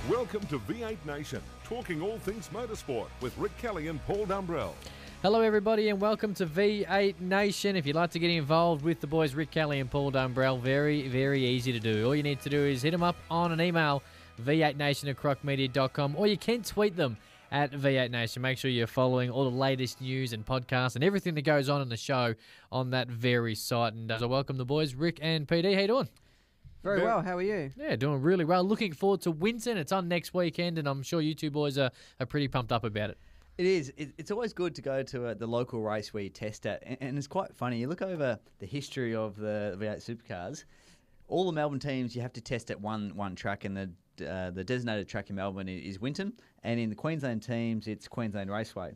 Welcome to V8 Nation, talking all things motorsport with Rick Kelly and Paul Dumbrell. Hello everybody and welcome to V8 Nation. If you'd like to get involved with the boys Rick Kelly and Paul Dumbrell, very, very easy to do. All you need to do is hit them up on an email, v8nation@crocmedia.com, or you can tweet them at V8 Nation. Make sure you're following all the latest news and podcasts and everything that goes on in the show on that very site. And so welcome the boys, Rick and PD. How you doing? Very well. How are you? Yeah, doing really well. Looking forward to Winton. It's on next weekend, and I'm sure you two boys are pretty pumped up about it. It is. It's always good to go to the local race where you test at. And it's quite funny. You look over the history of the V8 supercars, all the Melbourne teams, you have to test at one track, and the designated track in Melbourne is Winton. And in the Queensland teams, it's Queensland Raceway.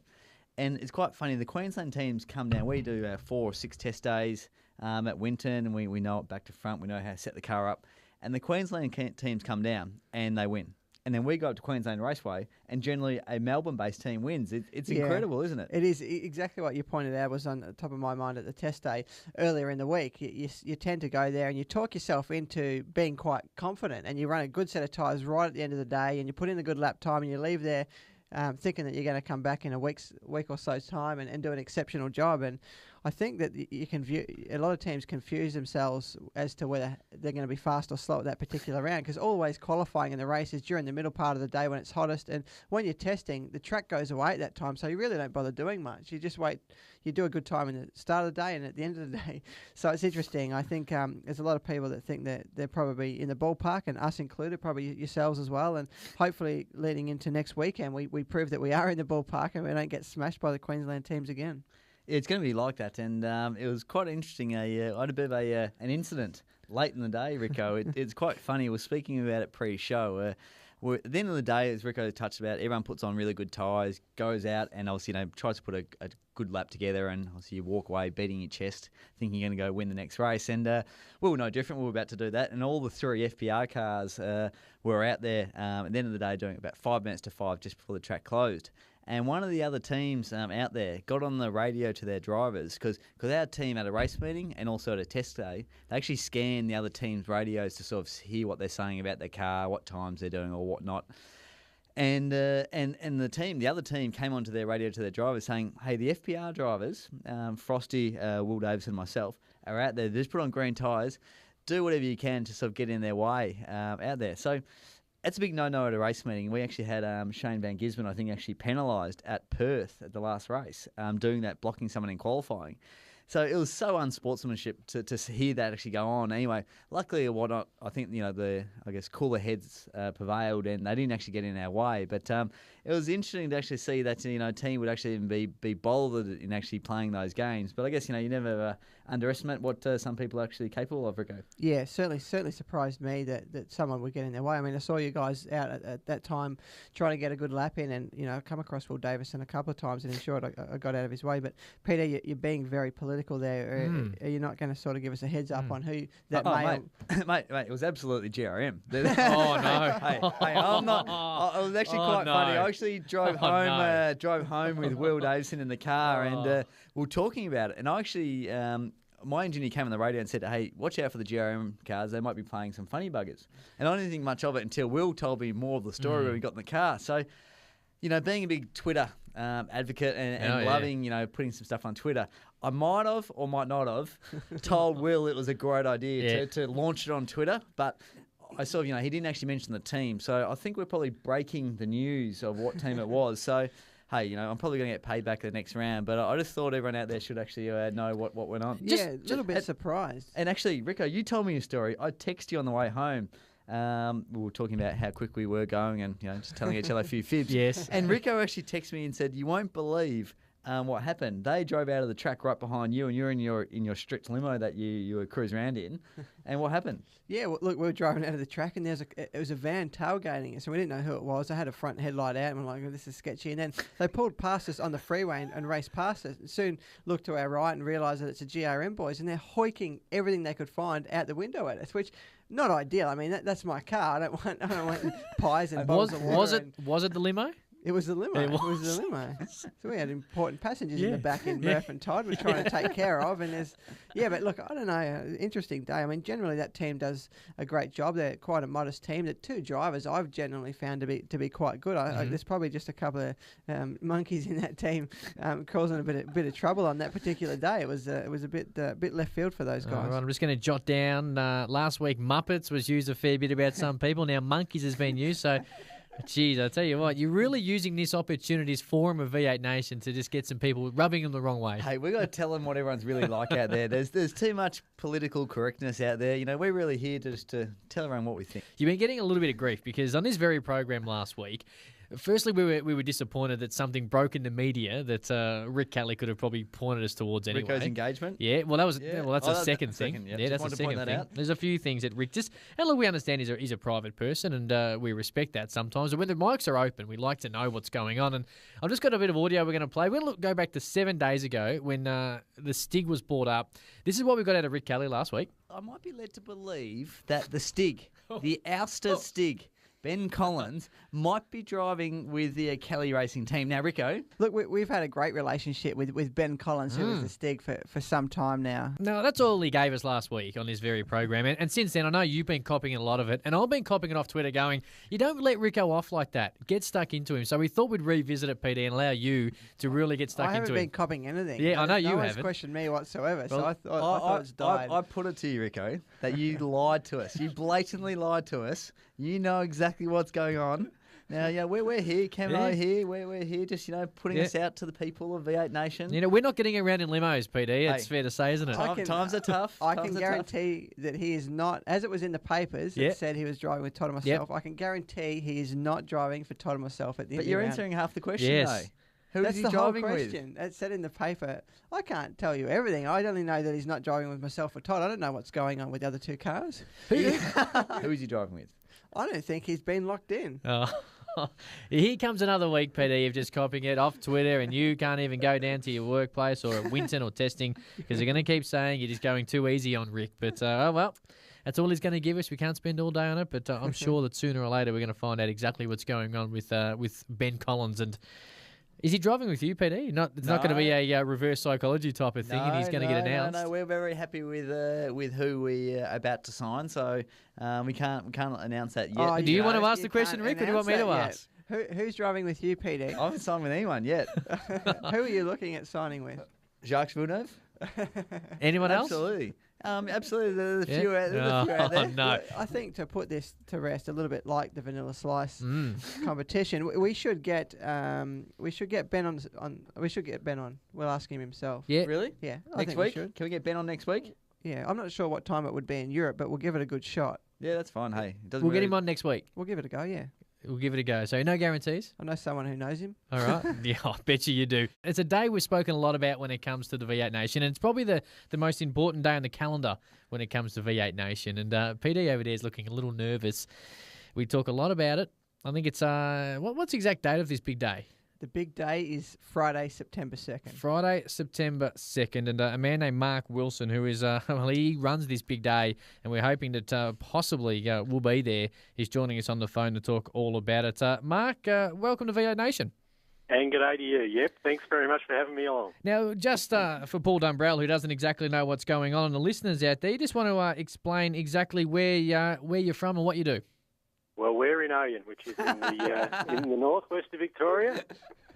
And it's quite funny. The Queensland teams come down. We do 4 or 6 test days at Winton, and we know it back to front. We know how to set the car up. And the Queensland teams come down, and they win. And then we go up to Queensland Raceway, and generally a Melbourne-based team wins. It's incredible, isn't it? It is. Exactly what you pointed out was on the top of my mind at the test day earlier in the week. You tend to go there and you talk yourself into being quite confident, and you run a good set of tyres right at the end of the day, and you put in a good lap time, and you leave there thinking that you're going to come back in a week or so's time and do an exceptional job. And I think that you can view a lot of teams confuse themselves as to whether they're going to be fast or slow at that particular round, because always qualifying in the race is during the middle part of the day when it's hottest, and when you're testing, the track goes away at that time, so you really don't bother doing much. You just wait. You do a good time in the start of the day and at the end of the day. So it's interesting. I think there's a lot of people that think that they're probably in the ballpark, and us included, probably yourselves as well. And hopefully leading into next weekend, we prove that we are in the ballpark and we don't get smashed by the Queensland teams again. It's going to be like that, and it was quite interesting. I had a bit of an incident late in the day, Rico. It's quite funny. We were speaking about it pre-show. At the end of the day, as Rico touched about, everyone puts on really good tyres, goes out, and obviously tries to put a good lap together, and obviously you walk away beating your chest, thinking you're going to go win the next race. And we were no different. We were about to do that, and all the 3 FPR cars were out there at the end of the day doing about 5 minutes to 5 just before the track closed. And one of the other teams out there got on the radio to their drivers, because our team had a race meeting and also at a test day, they actually scanned the other team's radios to sort of hear what they're saying about their car, what times they're doing or whatnot. And the other team came onto their radio to their drivers saying, hey, the FPR drivers, Frosty, Will Davison and myself, are out there. Just put on green tyres. Do whatever you can to sort of get in their way out there. So that's a big no-no at a race meeting. We actually had Shane Van Gisbergen, I think, actually penalised at Perth at the last race, doing that, blocking someone in qualifying. So it was so unsportsmanship to hear that actually go on. Anyway, luckily or whatnot, I think the cooler heads prevailed, and they didn't actually get in our way. But it was interesting to actually see that a team would actually even be bothered in actually playing those games. But I guess you never underestimate what some people are actually capable of, Rico. Yeah, certainly surprised me that someone would get in their way. I mean, I saw you guys out at that time trying to get a good lap in, and I come across Will Davison a couple of times and ensured I got out of his way. But Peter, you're being very political there. Are you not going to sort of give us a heads up on who that mate, it was absolutely GRM. Oh no! hey, I'm not. It was actually quite funny. I actually drove home with Will Davison in the car, and we were talking about it. And I actually, my engineer came on the radio and said, "Hey, watch out for the GRM cars. They might be playing some funny buggers." And I didn't think much of it until Will told me more of the story when we got in the car. So, being a big Twitter advocate and loving, putting some stuff on Twitter, I might have or might not have told Will it was a great idea to launch it on Twitter, but I saw, he didn't actually mention the team. So I think we're probably breaking the news of what team it was. So, hey, I'm probably going to get paid back the next round, but I just thought everyone out there should actually know what went on. Yeah, a little bit surprised. And actually, Rico, you told me a story. I texted you on the way home. We were talking about how quick we were going and just telling each other a few fibs. Yes. And Rico actually texted me and said, you won't believe what happened. They drove out of the track right behind you, and you're in your strict limo that you were cruising around in. And what happened? Yeah, well, look, we were driving out of the track, and it was a van tailgating us, so we didn't know who it was. They had a front headlight out, and we're like, oh, this is sketchy. And then they pulled past us on the freeway and raced past us. And soon looked to our right and realised that it's a GRM boys, and they're hoiking everything they could find out the window at us, which not ideal. I mean, that's my car. I don't want pies and bottles of water. Was it the limo? It was the limo. It It was the limo. So we had important passengers in the back end. Murph and Todd were trying to take care of. And but look, I don't know. Interesting day. I mean, generally that team does a great job. They're quite a modest team. The two drivers I've generally found to be quite good. There's probably just a couple of monkeys in that team causing a bit of trouble on that particular day. It was a bit left field for those guys. All right, I'm just going to jot down. Last week, Muppets was used a fair bit about some people. Now, monkeys has been used. So, geez, I tell you what, you're really using this opportunities forum of V8 Nation to just get some people rubbing them the wrong way. Hey, we got to tell them what everyone's really like out there. There's too much political correctness out there. You know, we're really here just to tell everyone what we think. You've been getting a little bit of grief because on this very program last week, firstly, we were disappointed that something broke in the media that Rick Catley could have probably pointed us towards anyway. Rico's engagement? Yeah, well, that's a second thing. Second, yep. Yeah, Just that's a wanted to point second that thing. out. There's a few things that Rick and look, we understand he's a private person and we respect that sometimes. But when the mics are open, we like to know what's going on. And I've just got a bit of audio we're going to play. We're going to go back to 7 days ago when the Stig was brought up. This is what we got out of Rick Catley last week. I might be led to believe that the Stig, the ouster Stig, Ben Collins, might be driving with the Kelly Racing team. Now, Rico. Look, we've had a great relationship with Ben Collins, who was the Stig for some time now. No, that's all he gave us last week on this very program. And since then, I know you've been copying a lot of it, and I've been copying it off Twitter going, you don't let Rico off like that. Get stuck into him. So we thought we'd revisit it, PD, and allow you to really get stuck into it. I haven't been him. copying anything. Yeah, I know no you one's haven't. questioned me whatsoever, Well, so I thought it's died. I put it to you, Rico, that you lied to us. You blatantly lied to us. You know exactly what's going on. Now, yeah, we're here, Camo here, we're here just, putting us out to the people of V8 Nation. We're not getting around in limos, PD. It's fair to say, isn't it? Times are tough. I can guarantee that he is not, as it was in the papers, it said he was driving with Todd and myself. I can guarantee he is not driving for Todd and myself at the end of the round. But you're answering half the question, Yes. though. That's is he the whole driving question. It said in the paper. I can't tell you everything. I only know that he's not driving with myself or Todd. I don't know what's going on with the other two cars. Who is he driving with? I don't think he's been locked in. Here comes another week, PD, of just copying it off Twitter, and you can't even go down to your workplace or at Winton or testing because they're going to keep saying you're just going too easy on Rick. But, oh well, that's all he's going to give us. We can't spend all day on it, but I'm sure that sooner or later we're going to find out exactly what's going on with Ben Collins. And is he driving with you, PD? It's not going to be a reverse psychology type of thing, and he's going to get announced. No, we're very happy with who we are about to sign, so we can't announce that yet. Do you want to ask the question, Rick, or do you want me to ask? Who's driving with you, PD? I haven't signed with anyone yet. Who are you looking at signing with? Jacques Villeneuve. Anyone else? Absolutely. Absolutely, there's a few out there. No. I think to put this to rest, a little bit like the Vanilla Slice competition, we should get Ben on. We should get Ben on. We'll ask him himself. Yeah, really? Yeah, next week. Can we get Ben on next week? Yeah, I'm not sure what time it would be in Europe, but we'll give it a good shot. Yeah, that's fine. Hey, we'll get him on next week. We'll give it a go. Yeah. We'll give it a go. So no guarantees? I know someone who knows him. All right. Yeah, I bet you do. It's a day we've spoken a lot about when it comes to the V8 Nation, and it's probably the most important day on the calendar when it comes to V8 Nation. And PD over there is looking a little nervous. We talk a lot about it. I think it's what's the exact date of this big day? The big day is Friday, September 2nd. Friday, September 2nd. And a man named Mark Wilson, who is, he runs this big day, and we're hoping that possibly will be there. He's joining us on the phone to talk all about it. Mark, welcome to V8 Nation. And g'day to you. Yep, thanks very much for having me along. Now, just for Paul Dumbrell, who doesn't exactly know what's going on, and the listeners out there, you just want to explain exactly where you're from and what you do. Well, we're in Oyen, which is in the northwest of Victoria.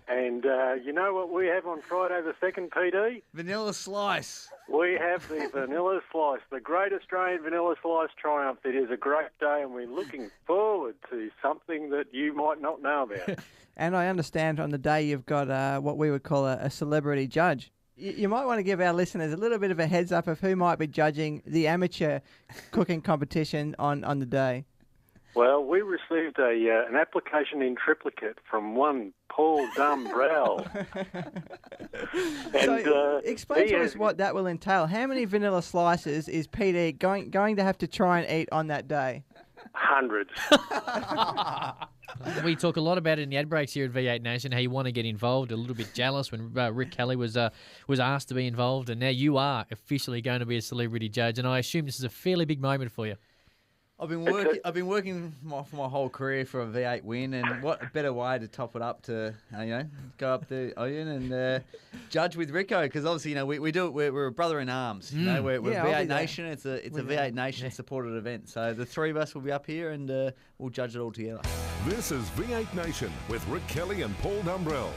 And you know what we have on Friday the 2nd, PD? Vanilla Slice. We have the Vanilla Slice, the Great Australian Vanilla Slice Triumph. It is a great day, and we're looking forward to something that you might not know about. And I understand on the day you've got what we would call a celebrity judge. You might want to give our listeners a little bit of a heads up of who might be judging the amateur cooking competition on the day. Well, we received an application in triplicate from one Paul Dumbrell. So explain to us what that will entail. How many vanilla slices is PD going to have to try and eat on that day? Hundreds. We talk a lot about it in the ad breaks here at V8 Nation, how you want to get involved, a little bit jealous when Rick Kelly was asked to be involved, and now you are officially going to be a celebrity judge, and I assume this is a fairly big moment for you. I've been working for my whole career for a V8 win, and what a better way to top it up to go up to Oyen and judge with Rico, because obviously we do it. We're a brother in arms. We're Yeah, I'll V8 be there. Nation. It's a V8 Nation supported event. So the three of us will be up here and we'll judge it all together. This is V8 Nation with Rick Kelly and Paul Dumbrell.